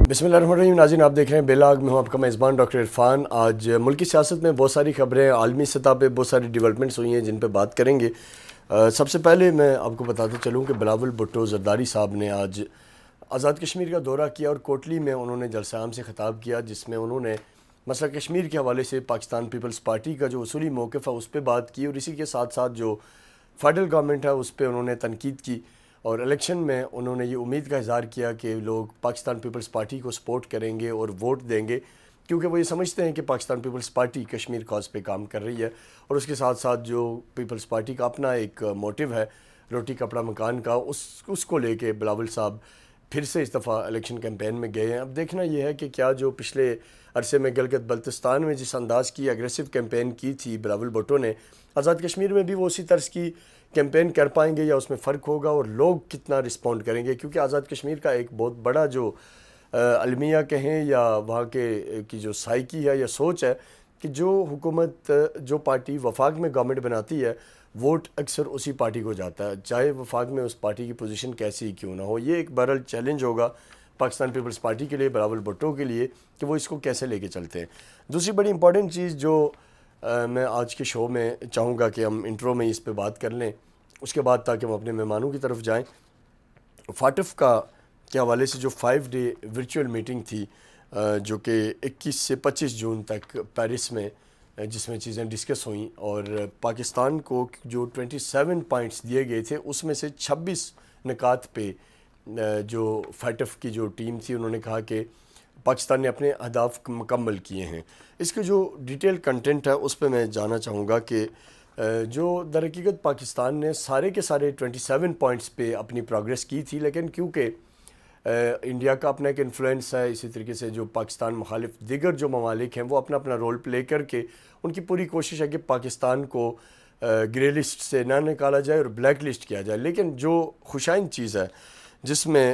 بسم اللہ الرحمن الرحیم. ناظرین، آپ دیکھ رہے ہیں بیلاگ میں ہوں آپ کا میزبان ڈاکٹر عرفان. آج ملکی سیاست میں بہت ساری خبریں، عالمی سطح پہ بہت ساری ڈیولپمنٹس ہوئی ہیں جن پہ بات کریں گے. سب سے پہلے میں آپ کو بتاتے چلوں کہ بلاول بھٹو زرداری صاحب نے آج آزاد کشمیر کا دورہ کیا اور کوٹلی میں انہوں نے جلسہ عام سے خطاب کیا، جس میں انہوں نے مسئلہ کشمیر کے حوالے سے پاکستان پیپلز پارٹی کا جو اصولی موقف ہے اس پہ بات کی، اور اسی کے ساتھ ساتھ جو فیڈرل گورنمنٹ ہے اس پہ انہوں نے تنقید کی. اور الیکشن میں انہوں نے یہ امید کا اظہار کیا کہ لوگ پاکستان پیپلز پارٹی کو سپورٹ کریں گے اور ووٹ دیں گے، کیونکہ وہ یہ سمجھتے ہیں کہ پاکستان پیپلز پارٹی کشمیر کاز پہ کام کر رہی ہے. اور اس کے ساتھ ساتھ جو پیپلز پارٹی کا اپنا ایک موٹیو ہے روٹی کپڑا مکان کا، اس کو لے کے بلاول صاحب پھر سے اس دفعہ الیکشن کیمپین میں گئے ہیں. اب دیکھنا یہ ہے کہ کیا جو پچھلے عرصے میں گلگت بلتستان میں جس انداز کی اگریسو کیمپین کی تھی بلاول بھٹو نے، آزاد کشمیر میں بھی وہ اسی طرز کی کیمپین کر پائیں گے یا اس میں فرق ہوگا اور لوگ کتنا رسپونڈ کریں گے. کیونکہ آزاد کشمیر کا ایک بہت بڑا جو المیہ کہیں یا وہاں کے کی جو سائیکی ہے یا سوچ ہے کہ جو حکومت جو پارٹی وفاق میں گورنمنٹ بناتی ہے ووٹ اکثر اسی پارٹی کو جاتا ہے، چاہے وفاق میں اس پارٹی کی پوزیشن کیسی ہی کیوں نہ ہو. یہ ایک بہرحال چیلنج ہوگا پاکستان پیپلز پارٹی کے لیے، بلاول بھٹو کے لیے، کہ وہ اس کو کیسے لے کے چلتے ہیں. دوسری بڑی امپورٹنٹ چیز جو میں آج کے شو میں چاہوں گا کہ ہم انٹرو میں اس پہ بات کر لیں، اس کے بعد تاکہ ہم اپنے مہمانوں کی طرف جائیں. فاٹف کے حوالے سے جو 5 ڈے ورچوئل میٹنگ تھی جو کہ 21 سے 25 جون تک پیرس میں، جس میں چیزیں ڈسکس ہوئیں، اور پاکستان کو جو 27 پوائنٹس دیے گئے تھے اس میں سے 26 نکات پہ جو فاٹف کی جو ٹیم تھی انہوں نے کہا کہ پاکستان نے اپنے اہداف مکمل کیے ہیں. اس کے جو ڈیٹیل کنٹینٹ ہے اس پہ میں جانا چاہوں گا کہ جو در حقیقت پاکستان نے سارے کے سارے 27 پوائنٹس پہ اپنی پروگریس کی تھی، لیکن کیونکہ انڈیا کا اپنا ایک انفلوئنس ہے، اسی طریقے سے جو پاکستان مخالف دیگر جو ممالک ہیں وہ اپنا اپنا رول پلے کر کے ان کی پوری کوشش ہے کہ پاکستان کو گرے لسٹ سے نہ نکالا جائے اور بلیک لسٹ کیا جائے. لیکن جو خوشائند چیز ہے جس میں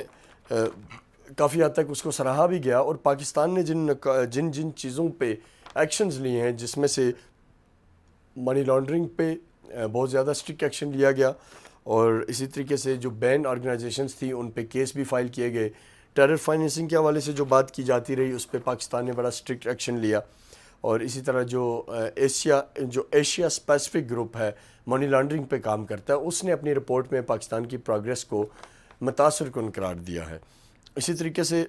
کافی حد تک اس کو سراہا بھی گیا، اور پاکستان نے جن چیزوں پہ ایکشنز لیے ہیں، جس میں سے منی لانڈرنگ پہ بہت زیادہ اسٹرکٹ ایکشن لیا گیا، اور اسی طریقے سے جو بین آرگنائزیشنز تھیں ان پہ کیس بھی فائل کیے گئے. ٹیرر فائنینسنگ کے حوالے سے جو بات کی جاتی رہی اس پہ پاکستان نے بڑا اسٹرکٹ ایکشن لیا. اور اسی طرح جو ایشیا اسپیسیفک گروپ ہے منی لانڈرنگ پہ کام کرتا ہے، اس نے اپنی رپورٹ میں پاکستان کی پروگریس کو متاثر کن قرار دیا ہے. اسی طریقے سے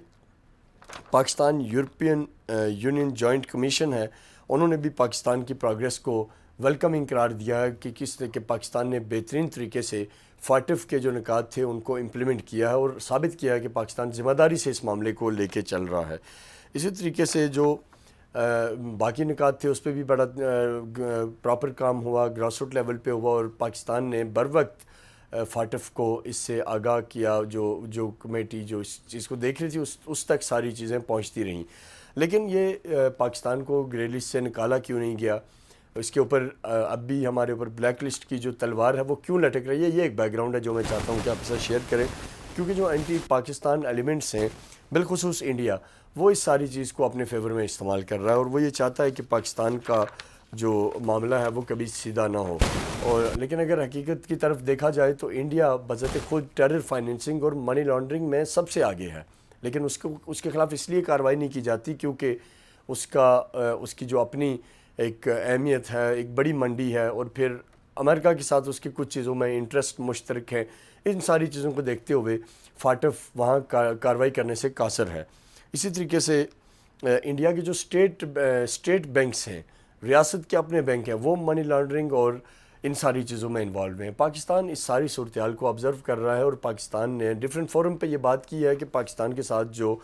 Pakistan European union joint commission ہے، انہوں نے بھی پاکستان کی پروگریس کو ویلکمنگ قرار دیا ہے کہ کس طرح کہ پاکستان نے بہترین طریقے سے فاٹف کے جو نکات تھے ان کو امپلیمنٹ کیا ہے اور ثابت کیا ہے کہ پاکستان ذمہ داری سے اس معاملے کو لے کے چل رہا ہے. اسی طریقے سے جو باقی نکات تھے اس پہ بھی بڑا پراپر کام ہوا، گراس روٹ لیول پہ ہوا، اور پاکستان نے بر وقت فاٹف کو اس سے آگاہ کیا. جو کمیٹی جو اس چیز کو دیکھ رہی تھی اس تک ساری چیزیں پہنچتی رہیں. لیکن یہ پاکستان کو گرے لسٹ سے نکالا کیوں نہیں گیا، اس کے اوپر اب بھی ہمارے اوپر بلیک لسٹ کی جو تلوار ہے وہ کیوں لٹک رہی ہے، یہ ایک بیک گراؤنڈ ہے جو میں چاہتا ہوں کہ آپ کے ساتھ شیئر کریں. کیونکہ جو اینٹی پاکستان ایلیمنٹس ہیں، بالخصوص انڈیا، وہ اس ساری چیز کو اپنے فیور میں استعمال کر رہا ہے، اور وہ یہ چاہتا ہے کہ پاکستان کا جو معاملہ ہے وہ کبھی سیدھا نہ ہو. لیکن اگر حقیقت کی طرف دیکھا جائے تو انڈیا بذات خود ٹیرر فائنینسنگ اور منی لانڈرنگ میں سب سے آگے ہے، لیکن اس کے خلاف اس لیے کارروائی نہیں کی جاتی کیونکہ اس کی جو اپنی ایک اہمیت ہے، ایک بڑی منڈی ہے، اور پھر امریکہ کے ساتھ اس کی کچھ چیزوں میں انٹرسٹ مشترک ہے. ان ساری چیزوں کو دیکھتے ہوئے فاٹف وہاں کارروائی کرنے سے قاصر ہے. اسی طریقے سے انڈیا کے جو اسٹیٹ بینکس ہیں، ریاست کے اپنے بینک ہیں، وہ منی لانڈرنگ اور ان ساری چیزوں میں انوالو ہیں. پاکستان اس ساری صورتحال کو آبزرو کر رہا ہے، اور پاکستان نے ڈیفرنٹ فورم پہ یہ بات کی ہے کہ پاکستان کے ساتھ جو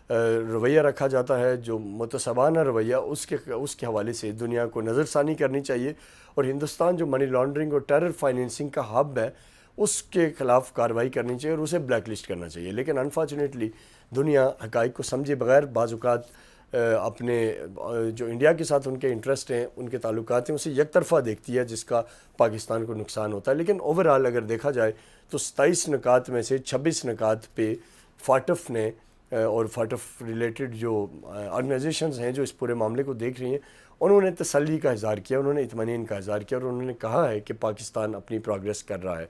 رویہ رکھا جاتا ہے، جو متصابانہ رویہ، اس کے حوالے سے دنیا کو نظر ثانی کرنی چاہیے، اور ہندوستان جو منی لانڈرنگ اور ٹیرر فائنینسنگ کا ہب ہے اس کے خلاف کارروائی کرنی چاہیے اور اسے بلیک لسٹ کرنا چاہیے. لیکن انفارچونیٹلی دنیا حقائق کو سمجھے بغیر بعض اوقات اپنے جو انڈیا کے ساتھ ان کے انٹرسٹ ہیں، ان کے تعلقات ہیں، اسے یک طرفہ دیکھتی ہے، جس کا پاکستان کو نقصان ہوتا ہے. لیکن اوورآل اگر دیکھا جائے تو 27 نکات میں سے 26 نکات پہ فاٹف نے اور فاٹف ریلیٹڈ جو آرگنائزیشنز ہیں جو اس پورے معاملے کو دیکھ رہی ہیں، انہوں نے تسلی کا اظہار کیا، انہوں نے اطمینان کا اظہار کیا، اور انہوں نے کہا ہے کہ پاکستان اپنی پروگریس کر رہا ہے.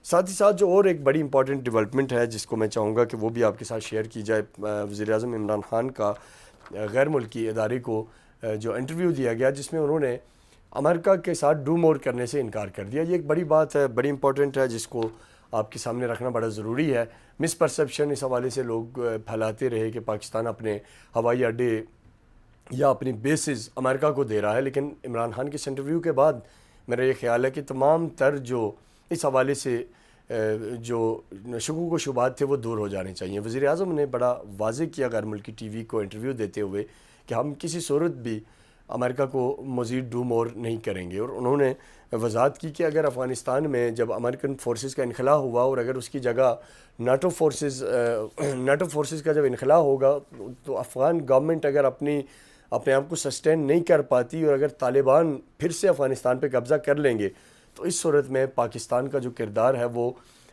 ساتھ ہی ساتھ جو اور ایک بڑی امپورٹنٹ ڈیولپمنٹ ہے جس کو میں چاہوں گا کہ وہ بھی آپ کے ساتھ شیئر کی جائے، وزیر اعظم عمران خان کا غیر ملکی ادارے کو جو انٹرویو دیا گیا جس میں انہوں نے امریکہ کے ساتھ ڈو مور کرنے سے انکار کر دیا۔ یہ ایک بڑی بات ہے، بڑی امپورٹنٹ ہے، جس کو آپ کے سامنے رکھنا بڑا ضروری ہے۔ مس پرسیپشن اس حوالے سے لوگ پھیلاتے رہے کہ پاکستان اپنے ہوائی اڈے یا اپنی بیسز امریکہ کو دے رہا ہے، لیکن عمران خان کے اس انٹرویو کے بعد میرا یہ خیال ہے کہ تمام تر جو اس حوالے سے جو شکوک و شبہات تھے وہ دور ہو جانے چاہیے۔ وزیر اعظم نے بڑا واضح کیا غیر ملکی ٹی وی کو انٹرویو دیتے ہوئے کہ ہم کسی صورت بھی امریکہ کو مزید ڈو مور نہیں کریں گے، اور انہوں نے وضاحت کی کہ اگر افغانستان میں جب امریکن فورسز کا انخلا ہوا اور اگر اس کی جگہ نیٹو فورسز کا جب انخلا ہوگا تو افغان گورنمنٹ اگر اپنے آپ کو سسٹین نہیں کر پاتی اور اگر طالبان پھر سے افغانستان پہ قبضہ کر لیں گے تو اس صورت میں پاکستان کا جو کردار ہے وہ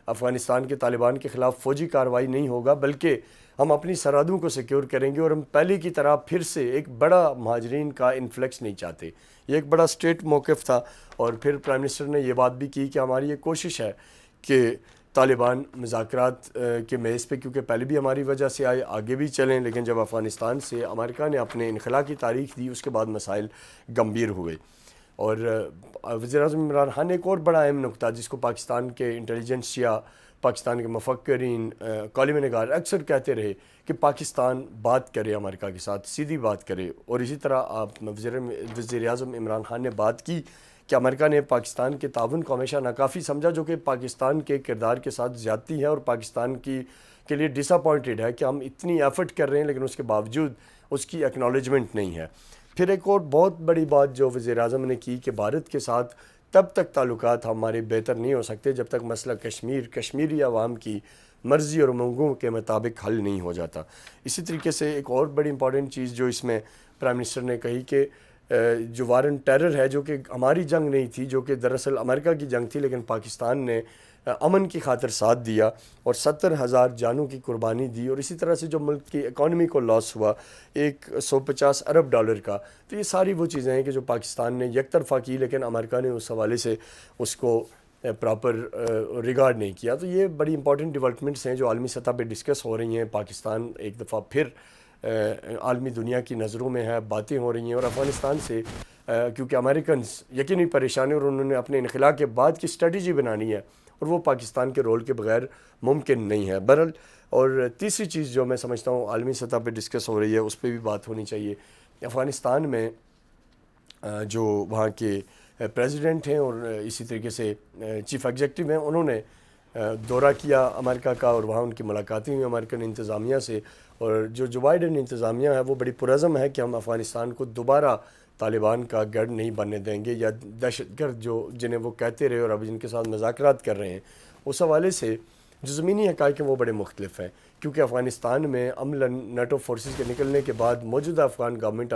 افغانستان کے طالبان کے خلاف فوجی کارروائی نہیں ہوگا، بلکہ ہم اپنی سرحدوں کو سیکیور کریں گے، اور ہم پہلے کی طرح پھر سے ایک بڑا مہاجرین کا انفلیکس نہیں چاہتے۔ یہ ایک بڑا اسٹیٹ موقف تھا، اور پھر پرائم منسٹر نے یہ بات بھی کی کہ ہماری یہ کوشش ہے کہ طالبان مذاکرات کے میز پہ، کیونکہ پہلے بھی ہماری وجہ سے آئے، آگے بھی چلیں، لیکن جب افغانستان سے امریکہ نے اپنے انخلا کی تاریخ دی اس کے بعد مسائل گمبھیر ہوئے۔ اور وزیر اعظم عمران خان نے ایک اور بڑا اہم نقطہ جس کو پاکستان کے انٹیلیجنس یا پاکستان کے مفکرین، کالم نگار اکثر کہتے رہے کہ پاکستان بات کرے امریکہ کے ساتھ، سیدھی بات کرے، اور اسی طرح وزیر اعظم عمران خان نے بات کی کہ امریکہ نے پاکستان کے تعاون کو ہمیشہ ناکافی سمجھا، جو کہ پاکستان کے کردار کے ساتھ زیادتی ہے، اور پاکستان کے لیے ڈس اپوائنٹڈ ہے کہ ہم اتنی ایفرٹ کر رہے ہیں لیکن اس کے باوجود اس کی ایکنالجمنٹ نہیں ہے۔ پھر ایک اور بہت بڑی بات جو وزیر اعظم نے کی کہ بھارت کے ساتھ تب تک تعلقات ہمارے بہتر نہیں ہو سکتے جب تک مسئلہ کشمیری عوام کی مرضی اور امنگوں کے مطابق حل نہیں ہو جاتا۔ اسی طریقے سے ایک اور بڑی امپورٹنٹ چیز جو اس میں پرائم منسٹر نے کہی کہ جو وار آن ٹیرر ہے، جو کہ ہماری جنگ نہیں تھی، جو کہ دراصل امریکہ کی جنگ تھی، لیکن پاکستان نے امن کی خاطر ساتھ دیا اور 70,000 جانوں کی قربانی دی، اور اسی طرح سے جو ملک کی اکانومی کو لاس ہوا 150 ارب ڈالر کا، تو یہ ساری وہ چیزیں ہیں کہ جو پاکستان نے یک طرفہ کی، لیکن امریکہ نے اس حوالے سے اس کو پراپر ریگارڈ نہیں کیا۔ تو یہ بڑی امپورٹنٹ ڈیولپمنٹس ہیں جو عالمی سطح پہ ڈسکس ہو رہی ہیں۔ پاکستان ایک دفعہ پھر عالمی دنیا کی نظروں میں ہے، باتیں ہو رہی ہیں، اور افغانستان سے کیونکہ امریکنز یقینی پریشان ہیں اور انہوں نے اپنے انخلا کے بعد کی اسٹریٹجی بنانی ہے، اور وہ پاکستان کے رول کے بغیر ممکن نہیں ہے۔ بہرحال، اور تیسری چیز جو میں سمجھتا ہوں عالمی سطح پہ ڈسکس ہو رہی ہے اس پہ بھی بات ہونی چاہیے۔ افغانستان میں جو وہاں کے پریزیڈنٹ ہیں اور اسی طریقے سے چیف ایگزیکٹو ہیں، انہوں نے دورہ کیا امریکہ کا، اور وہاں ان کی ملاقاتیں ہوئی امریکن انتظامیہ سے، اور جو بائیڈن انتظامیہ ہے وہ بڑی پرعزم ہے کہ ہم افغانستان کو دوبارہ طالبان کا گڑھ نہیں بننے دیں گے، یا دہشت گرد جنہیں وہ کہتے رہے اور اب جن کے ساتھ مذاکرات کر رہے ہیں، اس حوالے سے جو زمینی حقائق ہیں وہ بڑے مختلف ہیں، کیونکہ افغانستان میں عملاً نیٹو فورسز کے نکلنے کے بعد موجودہ افغان گورنمنٹ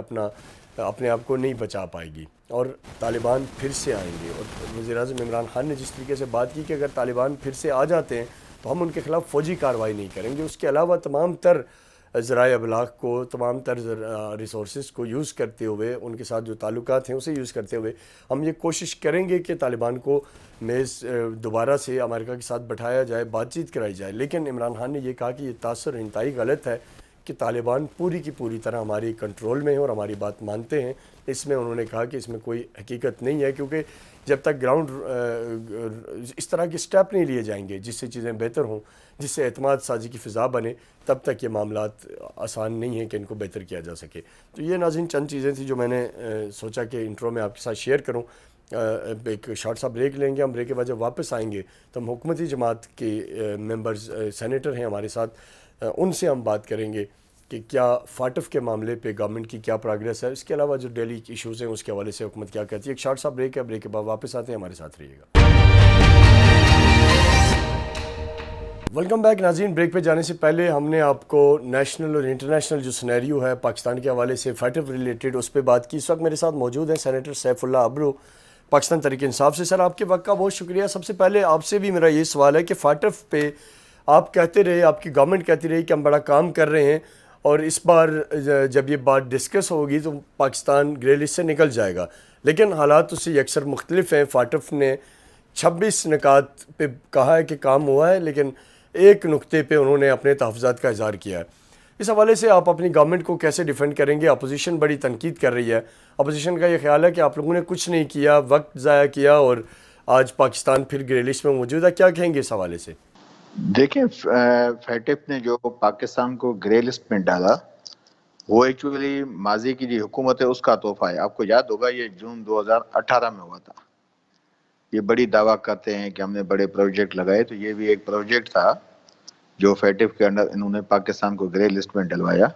اپنے آپ کو نہیں بچا پائے گی اور طالبان پھر سے آئیں گے۔ اور وزیر اعظم عمران خان نے جس طریقے سے بات کی کہ اگر طالبان پھر سے آ جاتے ہیں تو ہم ان کے خلاف فوجی کارروائی نہیں کریں گے، اس کے علاوہ تمام تر ذرائع ابلاغ کو، تمام تر ریسورسز کو یوز کرتے ہوئے، ان کے ساتھ جو تعلقات ہیں اسے یوز کرتے ہوئے ہم یہ کوشش کریں گے کہ طالبان کو میز دوبارہ سے امریکہ کے ساتھ بٹھایا جائے، بات چیت کرائی جائے۔ لیکن عمران خان نے یہ کہا کہ یہ تاثر انتہائی غلط ہے کہ طالبان پوری کی پوری طرح ہماری کنٹرول میں ہیں اور ہماری بات مانتے ہیں۔ اس میں انہوں نے کہا کہ اس میں کوئی حقیقت نہیں ہے، کیونکہ جب تک گراؤنڈ اس طرح کے سٹیپ نہیں لیے جائیں گے جس سے چیزیں بہتر ہوں، جس سے اعتماد سازی کی فضا بنے، تب تک یہ معاملات آسان نہیں ہیں کہ ان کو بہتر کیا جا سکے۔ تو یہ ناظرین چند چیزیں تھیں جو میں نے سوچا کہ انٹرو میں آپ کے ساتھ شیئر کروں۔ ایک شارٹ سا بریک لیں گے، ہم بریک کے بعد جب واپس آئیں گے تو ہم حکومتی جماعت کے ممبرز سینیٹر ہیں ہمارے ساتھ، ان سے ہم بات کریں گے کہ کیا فاٹف کے معاملے پہ گورنمنٹ کی کیا پروگریس ہے، اس کے علاوہ جو ڈیلی ایشوز ہیں اس کے حوالے سے حکومت کیا کہتی ہے۔ ایک شارٹ سا بریک ہے، بریک کے بعد واپس آتے ہیں، ہمارے ساتھ رہیے گا۔ ویلکم بیک ناظرین۔ بریک پہ جانے سے پہلے ہم نے آپ کو نیشنل اور انٹرنیشنل جو سینیریو ہے پاکستان کے حوالے سے فاٹف ریلیٹڈ اس پہ بات کی۔ اس وقت میرے ساتھ موجود ہیں سینیٹر سیف اللہ ابرو پاکستان تحریک انصاف سے۔ سر، آپ کے وقت کا بہت شکریہ۔ سب سے پہلے آپ سے بھی میرا یہ سوال ہے کہ فاٹف پہ آپ کہتے رہے، آپ کی گورنمنٹ کہتی رہی کہ ہم بڑا کام کر رہے ہیں، اور اس بار جب یہ بات ڈسکس ہوگی تو پاکستان گرے لسٹ سے نکل جائے گا، لیکن حالات اس سے یکسر مختلف ہیں۔ فاٹف نے 26 نکات پہ کہا ہے کہ کام ہوا ہے، لیکن ایک نقطے پہ انہوں نے اپنے تحفظات کا اظہار کیا ہے۔ اس حوالے سے آپ اپنی گورنمنٹ کو کیسے ڈیفینڈ کریں گے؟ اپوزیشن بڑی تنقید کر رہی ہے، اپوزیشن کا یہ خیال ہے کہ آپ لوگوں نے کچھ نہیں کیا، وقت ضائع کیا، اور آج پاکستان پھر گرے لسٹ میں موجود ہے۔ کیا کہیں گے اس حوالے سے؟ دیکھیں، فیٹف نے جو پاکستان کو گرے لسٹ میں ڈالا وہ ایکچولی ماضی کی جو حکومت ہے اس کا تحفہ ہے۔ آپ کو یاد ہوگا یہ جون 2018 میں ہوا تھا۔ یہ بڑی دعویٰ کرتے ہیں کہ ہم نے بڑے پروجیکٹ لگائے، تو یہ بھی ایک پروجیکٹ تھا جو فیٹف کے انڈر انہوں نے پاکستان کو گرے لسٹ میں ڈلوایا۔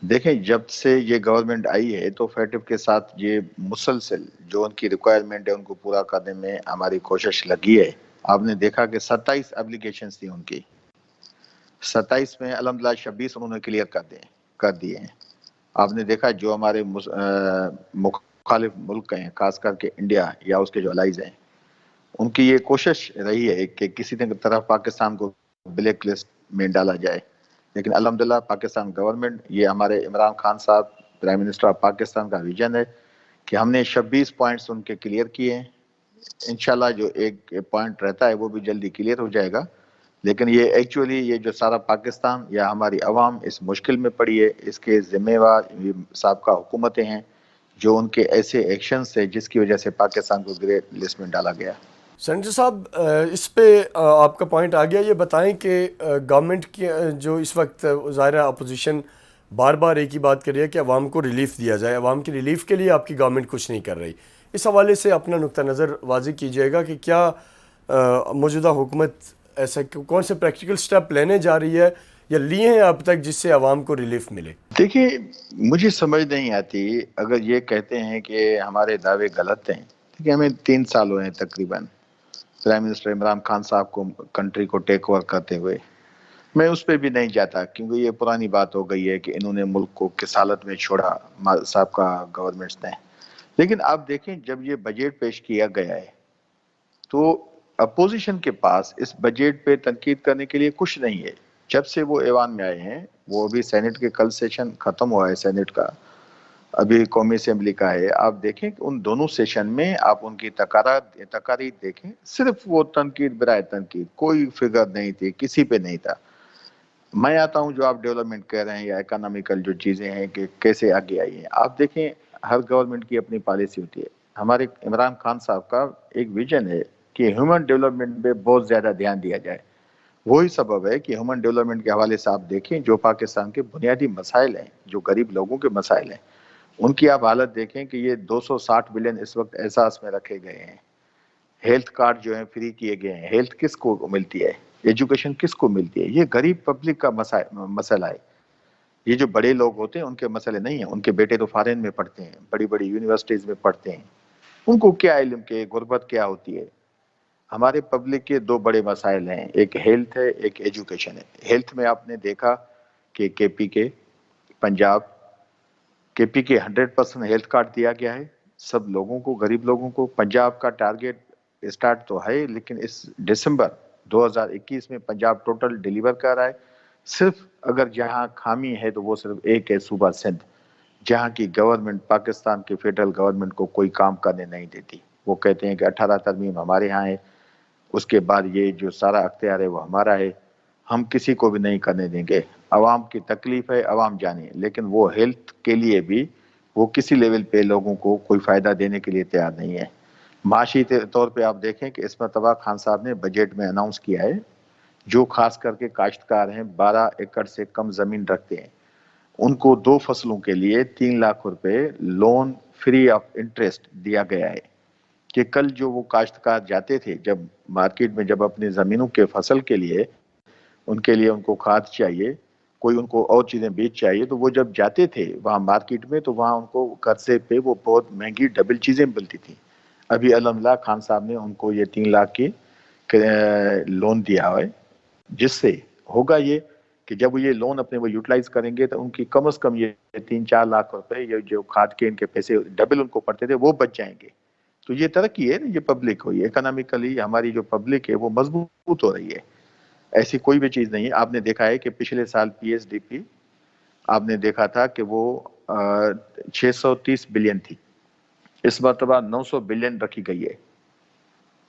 دیکھیں، جب سے یہ گورنمنٹ آئی ہے تو فیٹف کے ساتھ یہ مسلسل جو ان کی ریکوائرمنٹ ہے ان کو پورا کرنے میں ہماری کوشش لگی ہے۔ آپ نے دیکھا کہ 27 اپلیکیشنز تھی ان کی، 27 میں الحمدللہ 26 انہوں نے کلیئر کر دیے ہیں۔ آپ نے دیکھا جو ہمارے مخالف ملک ہیں، خاص کر کے انڈیا یا اس کے جو الائز ہیں، ان کی یہ کوشش رہی ہے کہ کسی طرح پاکستان کو بلیک لسٹ میں ڈالا جائے، لیکن الحمدللہ پاکستان گورنمنٹ، یہ ہمارے عمران خان صاحب پرائم منسٹر آف پاکستان کا ویژن ہے کہ ہم نے 26 پوائنٹس ان کے کلیئر کیے ہیں۔ انشاءاللہ جو ایک پوائنٹ رہتا ہے وہ بھی جلدی کلیئر ہو جائے گا، لیکن یہ ایکچولی یہ جو سارا پاکستان یا ہماری عوام اس مشکل میں پڑی ہے، اس کے ذمہ وار سابقہ حکومتیں ہیں جو ان کے ایسے ایکشن سے جس کی وجہ سے پاکستان کو گرے لسٹ میں ڈالا گیا۔ سینیٹر صاحب، اس پہ آپ کا پوائنٹ آ گیا۔ یہ بتائیں کہ گورنمنٹ کی جو اس وقت ظاہر اپوزیشن بار بار ایک ہی بات کر رہی ہے کہ عوام کو ریلیف دیا جائے، عوام کی ریلیف کے لیے آپ کی گورنمنٹ کچھ نہیں کر رہی۔ اس حوالے سے اپنا نقطہ نظر واضح کیجیے گا کہ کیا موجودہ حکومت ایسا کون سے پریکٹیکل سٹیپ لینے جا رہی ہے یا لیے ہیں اب تک جس سے عوام کو ریلیف ملے؟ دیکھیں، مجھے سمجھ نہیں آتی اگر یہ کہتے ہیں کہ ہمارے دعوے غلط ہیں۔ دیکھیں، ہمیں 3 سال ہوئے ہیں تقریباً پرائم منسٹر عمران خان صاحب کو کنٹری کو ٹیک اوور کرتے ہوئے۔ میں اس پہ بھی نہیں جاتا کیونکہ یہ پرانی بات ہو گئی ہے کہ انہوں نے ملک کو کس حالت میں چھوڑا صاحب کا گورنمنٹس نے۔ لیکن آپ دیکھیں، جب یہ بجٹ پیش کیا گیا ہے تو اپوزیشن کے پاس اس بجٹ پہ تنقید کرنے کے لیے کچھ نہیں ہے۔ جب سے وہ ایوان میں آئے ہیں، وہ ابھی سینٹ کے کل سیشن ختم ہوا ہے سینٹ کا، ابھی قومی اسمبلی کا ہے، آپ دیکھیں کہ ان دونوں سیشن میں آپ ان کی تقاریر دیکھیں، صرف وہ تنقید برائے تنقید، کوئی فگر نہیں تھی، کسی پہ نہیں تھا۔ میں آتا ہوں جو آپ ڈیولپمنٹ کہہ رہے ہیں یا اکنامیکل جو چیزیں ہیں کہ کیسے آگے آئی ہیں، آپ دیکھیں ہر گورنمنٹ کی اپنی پالیسی ہوتی ہے۔ ہمارے عمران خان صاحب کا ایک ویژن ہے کہ ہیومن ڈیولپمنٹ پہ بہت زیادہ دھیان دیا جائے۔ وہی سبب ہے کہ ہیومن ڈیولپمنٹ کے حوالے سے آپ دیکھیں جو پاکستان کے بنیادی مسائل ہیں، جو غریب لوگوں کے مسائل ہیں، ان کی آپ حالت دیکھیں کہ یہ 260 بلین اس وقت احساس میں رکھے گئے ہیں۔ ہیلتھ کارڈ جو ہیں فری کیے گئے ہیں، ہیلتھ کس کو ملتی ہے، ایجوکیشن کس کو ملتی ہے؟ یہ غریب پبلک کا مسئلہ ہے۔ یہ جو بڑے لوگ ہوتے ہیں ان کے مسئلے نہیں ہیں، ان کے بیٹے تو فارن میں پڑھتے ہیں، بڑی بڑی یونیورسٹیز میں پڑھتے ہیں، ان کو کیا علم کہ غربت کیا ہوتی ہے۔ ہمارے پبلک کے 2 بڑے مسائل ہیں، ایک ہیلتھ ہے، ایک ایجوکیشن ہے۔ ہیلتھ میں آپ نے دیکھا کہ کے پی کے پنجاب کے پی کے 100% ہیلتھ کارڈ دیا گیا ہے سب لوگوں کو، غریب لوگوں کو۔ پنجاب کا ٹارگیٹ اسٹارٹ تو ہے لیکن اس دسمبر 2021 میں پنجاب ٹوٹل ڈیلیور کر رہا ہے۔ صرف اگر جہاں خامی ہے تو وہ صرف ایک ہے، صوبہ سندھ، جہاں کی گورنمنٹ پاکستان کی فیڈرل گورنمنٹ کو کوئی کام کرنے نہیں دیتی۔ وہ کہتے ہیں کہ 18 ترمیم ہمارے ہاں ہے، اس کے بعد یہ جو سارا اختیار ہے وہ ہمارا ہے، ہم کسی کو بھی نہیں کرنے دیں گے۔ عوام کی تکلیف ہے، عوام جانے، لیکن وہ ہیلتھ کے لیے بھی وہ کسی لیول پہ لوگوں کو کوئی فائدہ دینے کے لیے تیار نہیں ہے۔ معاشی طور پہ آپ دیکھیں کہ اس مرتبہ خان صاحب نے بجٹ میں اناؤنس کیا ہے جو خاص کر کے کاشتکار ہیں، 12 ایکڑ سے کم زمین رکھتے ہیں، ان کو 2 فصلوں کے لیے 3 لاکھ روپے لون فری آف انٹرسٹ دیا گیا ہے۔ کہ کل جو وہ کاشتکار جاتے تھے جب مارکیٹ میں، جب اپنی زمینوں کے فصل کے لیے ان کو کھاد چاہیے، کوئی ان کو اور چیزیں بیچ چاہیے، تو وہ جب جاتے تھے وہاں مارکیٹ میں تو وہاں ان کو قرضے پہ وہ بہت مہنگی ڈبل چیزیں ملتی تھیں۔ ابھی الحمدللہ خان صاحب نے ان کو یہ 3 لاکھ کی لون دیا ہے، جس سے ہوگا یہ کہ جب یہ لون اپنے وہ یوٹیلائز کریں گے تو ان کی کم از کم یہ 3-4 لاکھ روپے، یہ جو کھاد کے ان کے پیسے ڈبل ان کو پڑتے تھے وہ بچ جائیں گے۔ تو یہ ترقی ہے نا، یہ پبلک ہوئی اکنامکلی، ہماری جو پبلک ہے وہ مضبوط ہو رہی ہے۔ ایسی کوئی بھی چیز نہیں ہے۔ آپ نے دیکھا ہے کہ پچھلے سال پی ایس ڈی پی آپ نے دیکھا تھا کہ وہ 630 بلین تھی، اس مرتبہ 900 بلین رکھی گئی ہے۔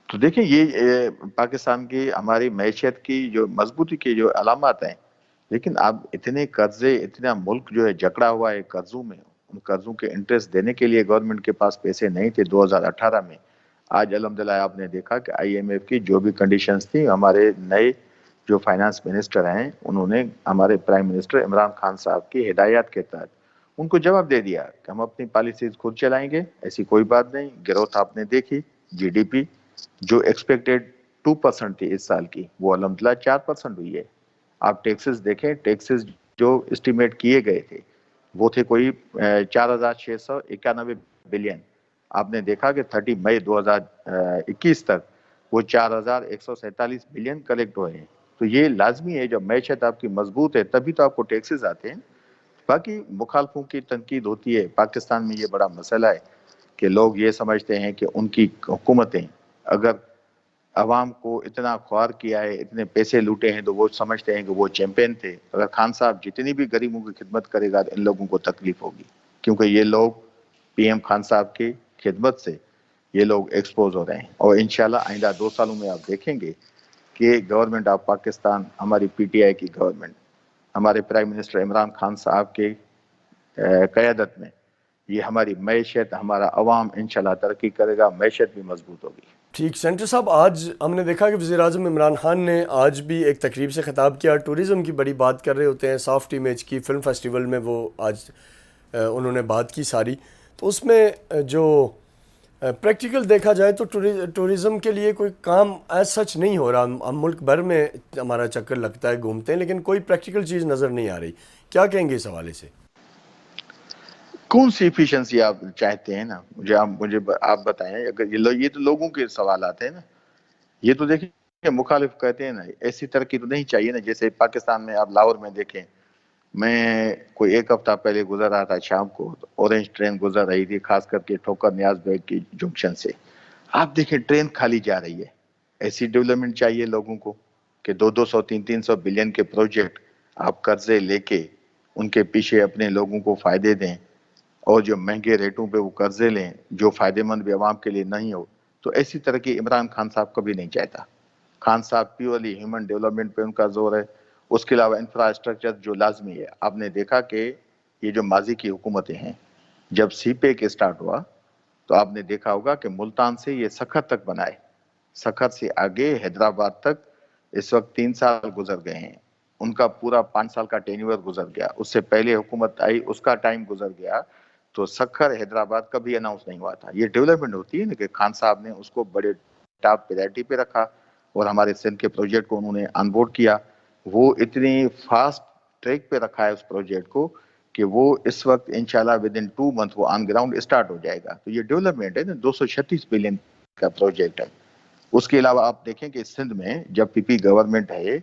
تو دیکھیں یہ پاکستان کی ہماری معیشت کی جو مضبوطی کی جو علامات ہیں، لیکن اب اتنے قرضے، اتنا ملک جو ہے جکڑا ہوا ہے قرضوں میں، ان قرضوں کے انٹرسٹ دینے کے لیے گورنمنٹ کے پاس پیسے نہیں تھے 2018 میں۔ آج الحمدللہ آپ نے دیکھا کہ آئی ایم ایف کی جو بھی کنڈیشنز تھی، ہمارے نئے جو فائنانس منسٹر ہیں انہوں نے ہمارے پرائم منسٹر عمران خان صاحب کی ہدایات کے تحت ان کو جواب دے دیا کہ ہم اپنی پالیسیز خود چلائیں گے، ایسی کوئی بات نہیں۔ گروتھ آپ نے دیکھی، جی ڈی پی جو ایکسپیکٹڈ 2% تھی اس سال کی، وہ الحمدللہ 4% ہوئی ہے۔ آپ ٹیکسز دیکھیں، ٹیکسز جو اسٹیمیٹ کیے گئے تھے وہ تھے کوئی 4691 بلین، آپ نے دیکھا کہ 30 مئی 2021 تک وہ 4147 بلین کلیکٹ ہوئے ہیں۔ تو یہ لازمی ہے، جب معیشت آپ کی مضبوط ہے تبھی تو آپ کو ٹیکسز آتے ہیں۔ باقی مخالفوں کی تنقید ہوتی ہے، پاکستان میں یہ بڑا مسئلہ ہے کہ لوگ یہ سمجھتے ہیں کہ ان کی حکومتیں اگر عوام کو اتنا خوار کیا ہے، اتنے پیسے لوٹے ہیں، تو وہ سمجھتے ہیں کہ وہ چیمپئن تھے۔ اگر خان صاحب جتنی بھی غریبوں کی خدمت کرے گا ان لوگوں کو تکلیف ہوگی، کیونکہ یہ لوگ پی ایم خان صاحب کی خدمت سے یہ لوگ ایکسپوز ہو رہے ہیں۔ اور انشاءاللہ آئندہ 2 سالوں میں آپ دیکھیں گے کہ گورنمنٹ آف پاکستان، ہماری پی ٹی آئی کی گورنمنٹ، ہمارے پرائم منسٹر عمران خان صاحب کے قیادت میں یہ ہماری معیشت، ہمارا عوام انشاءاللہ ترقی کرے گا، معیشت بھی مضبوط ہوگی۔ ٹھیک سینٹر صاحب، آج ہم نے دیکھا کہ وزیر اعظم عمران خان نے آج بھی ایک تقریب سے خطاب کیا، ٹورزم کی بڑی بات کر رہے ہوتے ہیں، سافٹ امیج کی، فلم فیسٹیول میں وہ آج انہوں نے بات کی ساری، تو اس میں جو پریکٹیکل دیکھا جائے تو ٹورزم کے لیے کوئی کام ایز سچ نہیں ہو رہا۔ ہم ملک بھر میں ہمارا چکر لگتا ہے، گھومتے ہیں، لیکن کوئی پریکٹیکل چیز نظر نہیں آ رہی۔ کیا کہیں گے اس حوالے سے؟ کون سی ایفیشنسی آپ چاہتے ہیں نا، مجھے آپ بتائیں۔ اگر یہ تو لوگوں کے سوالات ہیں نا، یہ تو دیکھیں مخالف کہتے ہیں نا ایسی ترقی تو نہیں چاہیے نا۔ جیسے پاکستان میں آپ لاہور میں دیکھیں، میں کوئی ایک ہفتہ پہلے گزر رہا تھا شام کو، اورنج ٹرین گزر رہی تھی، خاص کر کے ٹھوکر نیاز بیگ کی جنکشن سے۔ آپ دیکھیں ٹرین خالی جا رہی ہے۔ ایسی ڈیولپمنٹ چاہیے لوگوں کو کہ 200 300 بلین کے پروجیکٹ آپ قرضے لے کے ان کے پیچھے اپنے لوگوں کو فائدے دیں، اور جو مہنگے ریٹوں پہ وہ قرضے لیں جو فائدے مند بھی عوام کے لیے نہیں ہو، تو ایسی ترقی عمران خان صاحب کبھی نہیں چاہتا۔ خان صاحب پیورلی ہیومن ڈیولپمنٹ پہ ان کا زور ہے، اس کے علاوہ انفراسٹرکچر جو لازمی ہے۔ آپ نے دیکھا کہ یہ جو ماضی کی حکومتیں ہیں، جب سی پیک اسٹارٹ ہوا تو آپ نے دیکھا ہوگا کہ ملتان سے یہ سکھر تک بنائے، سکھر سے آگے حیدرآباد تک اس وقت 3 سال گزر گئے ہیں، ان کا پورا 5 سال کا ٹینیور گزر گیا، اس سے پہلے حکومت آئی اس کا ٹائم گزر گیا، تو سکھر حیدرآباد کبھی اناؤنس نہیں ہوا تھا۔ یہ ڈیولپمنٹ ہوتی ہے نا کہ خان صاحب نے اس کو بڑے ٹاپ پریورٹی پہ رکھا، اور ہمارے سندھ کے پروجیکٹ کو انہوں نے آن بورڈ کیا۔ وہ اتنی فاسٹ ٹریک پہ رکھا ہے اس پروجیکٹ کو کہ وہ اس وقت انشاءاللہ ودن 2 منتھ وہ آن گراؤنڈ اسٹارٹ ہو جائے گا۔ تو یہ ڈیولپمنٹ ہے نا، 236 بلین کا پروجیکٹ ہے۔ اس کے علاوہ آپ دیکھیں کہ سندھ میں جب پی پی گورنمنٹ ہے،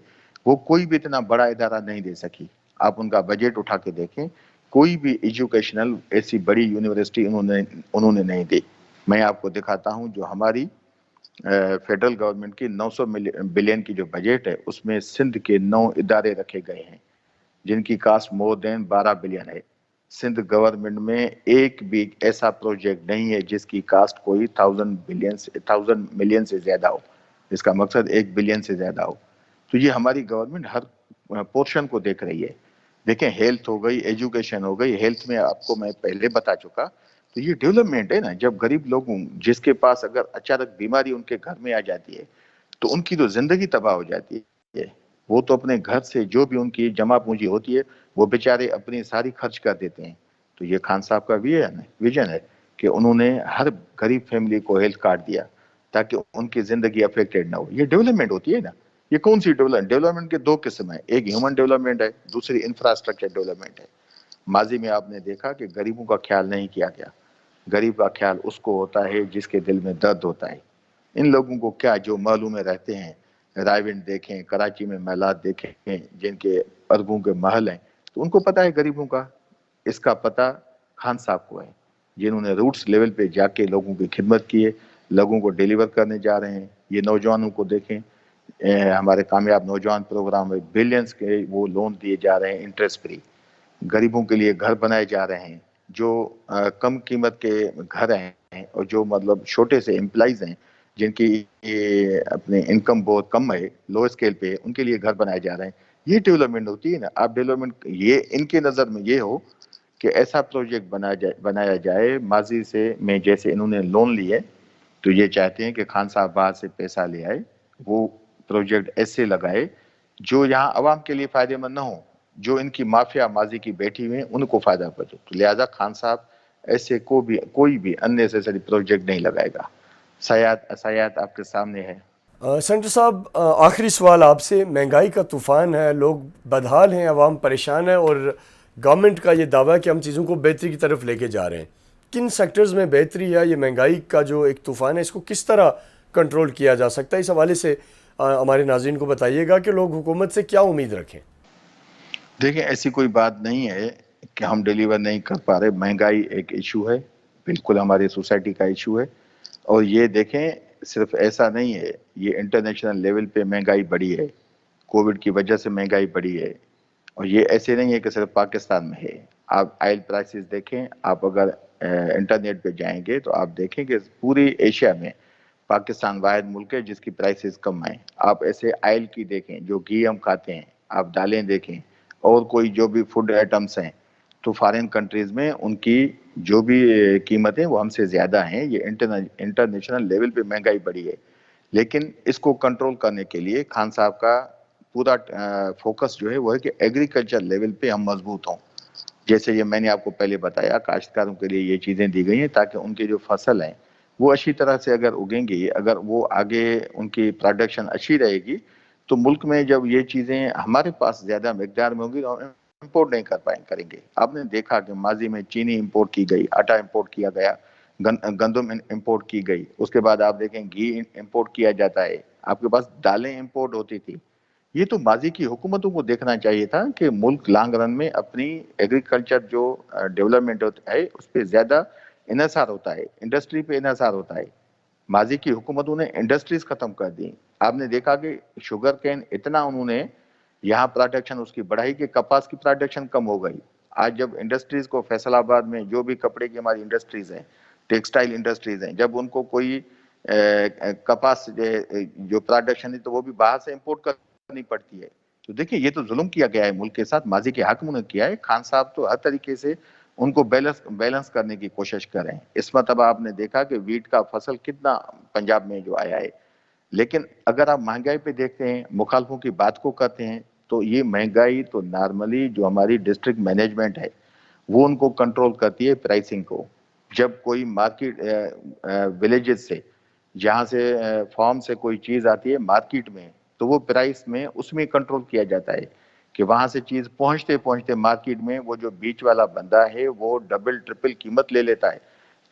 وہ کوئی بھی اتنا بڑا ادارہ نہیں دے سکی۔ آپ ان کا بجٹ اٹھا کے دیکھیں، کوئی بھی ایجوکیشنل ایسی بڑی یونیورسٹی انہوں نے نہیں دی۔ میں آپ کو دکھاتا ہوں جو ہماری فیڈرل گورنمنٹ کی 900 بلین کی جو بجٹ ہے، اس میں سندھ کے 9 ادارے رکھے گئے ہیں جن کی کاسٹ مور دین 12 بلین ہے۔ سندھ گورنمنٹ میں ایک بھی ایسا پروجیکٹ نہیں ہے جس کی کاسٹ کوئی 1000 ملین سے زیادہ ہو، اس کا مقصد 1 بلین سے زیادہ ہو۔ تو یہ ہماری گورنمنٹ ہر پورشن کو دیکھ رہی ہے۔ دیکھیں ہیلتھ ہو گئی، ایجوکیشن ہو گئی، ہیلتھ میں آپ کو میں پہلے بتا چکا، تو یہ ڈیولپمنٹ ہے نا۔ جب غریب لوگوں جس کے پاس اگر اچانک بیماری ان کے گھر میں آ جاتی ہے تو ان کی تو زندگی تباہ ہو جاتی ہے۔ وہ تو اپنے گھر سے جو بھی ان کی جمع پونجی ہوتی ہے وہ بیچارے اپنی ساری خرچ کر دیتے ہیں۔ تو یہ خان صاحب کا ویژن ہے کہ انہوں نے ہر غریب فیملی کو ہیلتھ کارڈ دیا تاکہ ان کی زندگی افیکٹڈ نہ ہو۔ یہ ڈیولپمنٹ ہوتی ہے نا۔ یہ کون سی ڈیولپمنٹ کے 2 قسم ہیں، ایک ہیومن ڈیولپمنٹ ہے، دوسری انفراسٹرکچر ڈیولپمنٹ ہے۔ ماضی میں آپ نے دیکھا کہ غریبوں کا خیال نہیں کیا گیا۔ غریب کا خیال اس کو ہوتا ہے جس کے دل میں درد ہوتا ہے۔ ان لوگوں کو کیا، جو محلوں میں رہتے ہیں، رائے دیکھیں، کراچی میں محلات دیکھیں جن کے اربوں کے محل ہیں، تو ان کو پتہ ہے غریبوں کا۔ اس کا پتہ خان صاحب کو ہے، جنہوں نے روٹس لیول پہ جا کے لوگوں کی خدمت کی ہے، لوگوں کو ڈیلیور کرنے جا رہے ہیں۔ یہ نوجوانوں کو دیکھیں، ہمارے کامیاب نوجوان پروگرام میں بلینز کے وہ لون دیے جا رہے ہیں انٹرسٹ فری، غریبوں کے لیے گھر بنائے جا رہے ہیں، جو کم قیمت کے گھر ہیں، اور جو مطلب چھوٹے سے امپلائیز ہیں جن کی اپنے انکم بہت کم ہے، لو اسکیل پہ، ان کے لیے گھر بنائے جا رہے ہیں. یہ ڈیولپمنٹ ہوتی ہے نا. آپ ڈیولپمنٹ یہ ان کے نظر میں یہ ہو کہ ایسا پروجیکٹ بنایا جائے ماضی سے میں جیسے انہوں نے لون لیے تو یہ چاہتے ہیں کہ خان صاحب باہر سے پیسہ لے آئے، وہ پروجیکٹ ایسے لگائے جو یہاں عوام کے لیے فائدے مند نہ ہو، جو ان کی مافیا ماضی کی بیٹھی ہوئی ہیں ان کو فائدہ پہنچے. تو لہٰذا خان صاحب ایسے کوئی بھی اننیسیسری پروجیکٹ نہیں لگائے گا. سیاحت آپ کے سامنے ہے. سینٹر صاحب، آخری سوال آپ سے. مہنگائی کا طوفان ہے، لوگ بدحال ہیں، عوام پریشان ہے، اور گورنمنٹ کا یہ دعویٰ ہے کہ ہم چیزوں کو بہتری کی طرف لے کے جا رہے ہیں. کن سیکٹرز میں بہتری ہے؟ یہ مہنگائی کا جو ایک طوفان ہے اس کو کس طرح کنٹرول کیا جا سکتا ہے؟ اس حوالے سے ہمارے ناظرین کو بتائیے گا کہ لوگ حکومت سے کیا امید رکھیں. دیکھیں، ایسی کوئی بات نہیں ہے کہ ہم ڈیلیور نہیں کر پا رہے. مہنگائی ایک ایشو ہے، بالکل ہماری سوسائٹی کا ایشو ہے. اور یہ دیکھیں صرف ایسا نہیں ہے، یہ انٹرنیشنل لیول پہ مہنگائی بڑھی ہے، کووڈ کی وجہ سے مہنگائی بڑھی ہے. اور یہ ایسے نہیں ہے کہ صرف پاکستان میں ہے. آپ آئل پرائسز دیکھیں، آپ اگر انٹرنیٹ پہ جائیں گے تو آپ دیکھیں کہ پوری ایشیا میں پاکستان واحد ملک ہے جس کی پرائسز کم ہیں. آپ ایسے آئل کی دیکھیں، جو گھی ہم کھاتے ہیں، آپ دالیں دیکھیں، اور کوئی جو بھی فوڈ آئٹمس ہیں، تو فارن کنٹریز میں ان کی جو بھی قیمتیں وہ ہم سے زیادہ ہیں. یہ انٹرنیشنل لیول پہ مہنگائی بڑھی ہے. لیکن اس کو کنٹرول کرنے کے لیے خان صاحب کا پورا فوکس جو ہے وہ ہے کہ ایگریکلچر لیول پہ ہم مضبوط ہوں. جیسے یہ میں نے آپ کو پہلے بتایا، کاشتکاروں کے لیے یہ چیزیں دی گئی ہیں تاکہ ان کی جو فصل ہیں وہ اچھی طرح سے اگر اگیں گی، اگر وہ آگے ان کی پروڈکشن اچھی رہے گی تو ملک میں جب یہ چیزیں ہمارے پاس زیادہ مقدار میں ہوگی تو ہم امپورٹ نہیں کریں گے. آپ نے دیکھا کہ ماضی میں چینی امپورٹ کی گئی، آٹا امپورٹ کیا گیا، گندم امپورٹ کی گئی. اس کے بعد آپ دیکھیں گھی امپورٹ کیا جاتا ہے، آپ کے پاس دالیں امپورٹ ہوتی تھی. یہ تو ماضی کی حکومتوں کو دیکھنا چاہیے تھا کہ ملک لانگ رن میں اپنی ایگریکلچر جو ڈیولپمنٹ ہوتا ہے اس پہ زیادہ انحصار ہوتا ہے، انڈسٹری پہ انحصار ہوتا ہے. ماضی کی حکومتوں نے انڈسٹریز ختم کر دی. آپ نے دیکھا کہ شوگر کین اتنا انہوں نے یہاں پروڈکشن اس کی بڑھائی کہ کپاس کی پروڈکشن کم ہو گئی. آج جب انڈسٹریز کو فیصل آباد میں جو بھی کپڑے کی ہماری انڈسٹریز ہیں، ٹیکسٹائل انڈسٹریز ہیں، جب ان کو کوئی کپاس جو پروڈکشن ہے تو وہ بھی باہر سے امپورٹ کرنی پڑتی ہے. تو دیکھیں یہ تو ظلم کیا گیا ہے ملک کے ساتھ، ماضی کے حاکموں نے کیا ہے. خان صاحب تو ہر طریقے سے ان کو بیلنس کرنے کی کوشش کر رہے ہیں. اس مرتبہ آپ نے دیکھا کہ ویٹ کا فصل کتنا پنجاب میں جو آیا ہے. لیکن اگر آپ مہنگائی پہ دیکھتے ہیں، مخالفوں کی بات کو کرتے ہیں، تو یہ مہنگائی تو نارملی جو ہماری ڈسٹرکٹ مینجمنٹ ہے وہ ان کو کنٹرول کرتی ہے پرائسنگ کو. جب کوئی مارکیٹ ولیجز سے جہاں سے فارم سے کوئی چیز آتی ہے مارکیٹ میں تو وہ پرائس میں اس میں کنٹرول کیا جاتا ہے کہ وہاں سے چیز پہنچتے مارکیٹ میں وہ جو بیچ والا بندہ ہے وہ ڈبل ٹرپل قیمت لے لیتا ہے.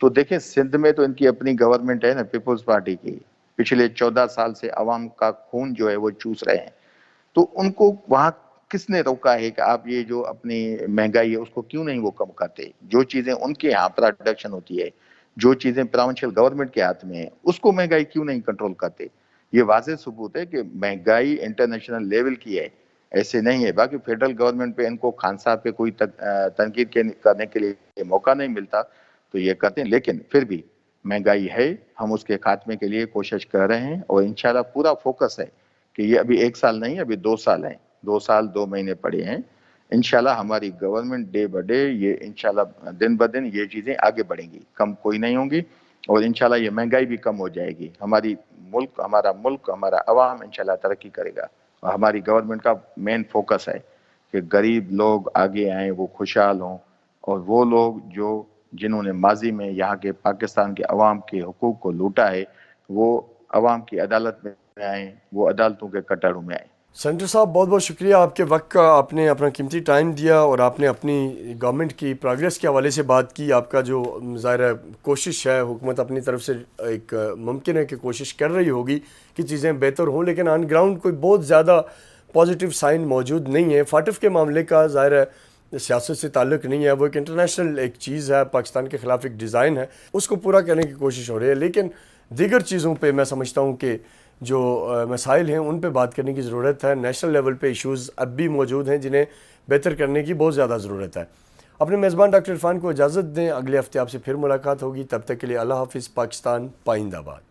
تو دیکھیں سندھ میں تو ان کی اپنی گورنمنٹ ہے نا، پیپلز پارٹی کی، پچھلے 14 سال سے عوام کا خون جو ہے وہ چوس رہے ہیں. تو ان کو وہاں کس نے روکا ہے کہ آپ یہ جو اپنی مہنگائی ہے اس کو کیوں نہیں وہ کم کرتے؟ جو چیزیں ان کے یہاں پروڈکشن ہوتی ہے، جو چیزیں پروونشل گورنمنٹ کے ہاتھ میں ہیں، اس کو مہنگائی کیوں نہیں کنٹرول کرتے؟ یہ واضح ثبوت ہے کہ مہنگائی انٹرنیشنل لیول کی ہے، ایسے نہیں ہے. باقی فیڈرل گورنمنٹ پہ ان کو خان صاحب پہ کوئی تنقید کرنے کے لیے موقع نہیں ملتا تو یہ کرتے ہیں. لیکن پھر بھی مہنگائی ہے، ہم اس کے خاتمے کے لیے کوشش کر رہے ہیں اور انشاءاللہ پورا فوکس ہے کہ یہ ابھی 1 سال نہیں، ابھی 2 سال ہیں، 2 سال 2 مہینے پڑے ہیں. انشاءاللہ ہماری گورنمنٹ ڈے بائی ڈے یہ انشاءاللہ دن بدن یہ چیزیں آگے بڑھیں گی، کم کوئی نہیں ہوں گی. اور انشاءاللہ یہ مہنگائی بھی کم ہو جائے گی. ہمارا ملک ہمارا عوام انشاءاللہ ترقی کرے گا. اور ہماری گورنمنٹ کا مین فوکس ہے کہ غریب لوگ آگے آئیں، وہ خوشحال ہوں، اور وہ لوگ جنہوں نے ماضی میں یہاں کے پاکستان کے عوام کے حقوق کو لوٹا ہے وہ عوام کی عدالت میں آئیں، وہ عدالتوں کے کٹڑوں میں آئیں. سینٹر صاحب، بہت بہت شکریہ آپ کے وقت کا. آپ نے اپنا قیمتی ٹائم دیا اور آپ نے اپنی گورنمنٹ کی پروگریس کے حوالے سے بات کی. آپ کا جو ظاہر کوشش ہے، حکومت اپنی طرف سے ایک ممکن ہے کہ کوشش کر رہی ہوگی کہ چیزیں بہتر ہوں، لیکن آن گراؤنڈ کوئی بہت زیادہ پازیٹیو سائن موجود نہیں ہے. فاٹف کے معاملے کا ظاہر ہے سیاست سے تعلق نہیں ہے، وہ ایک انٹرنیشنل ایک چیز ہے، پاکستان کے خلاف ایک ڈیزائن ہے، اس کو پورا کرنے کی کوشش ہو رہی ہے. لیکن دیگر چیزوں پہ میں سمجھتا ہوں کہ جو مسائل ہیں ان پہ بات کرنے کی ضرورت ہے. نیشنل لیول پہ ایشوز اب بھی موجود ہیں جنہیں بہتر کرنے کی بہت زیادہ ضرورت ہے. اپنے میزبان ڈاکٹر عرفان کو اجازت دیں، اگلے ہفتے آپ سے پھر ملاقات ہوگی. تب تک کے لیے اللہ حافظ. پاکستان پائندہ باد.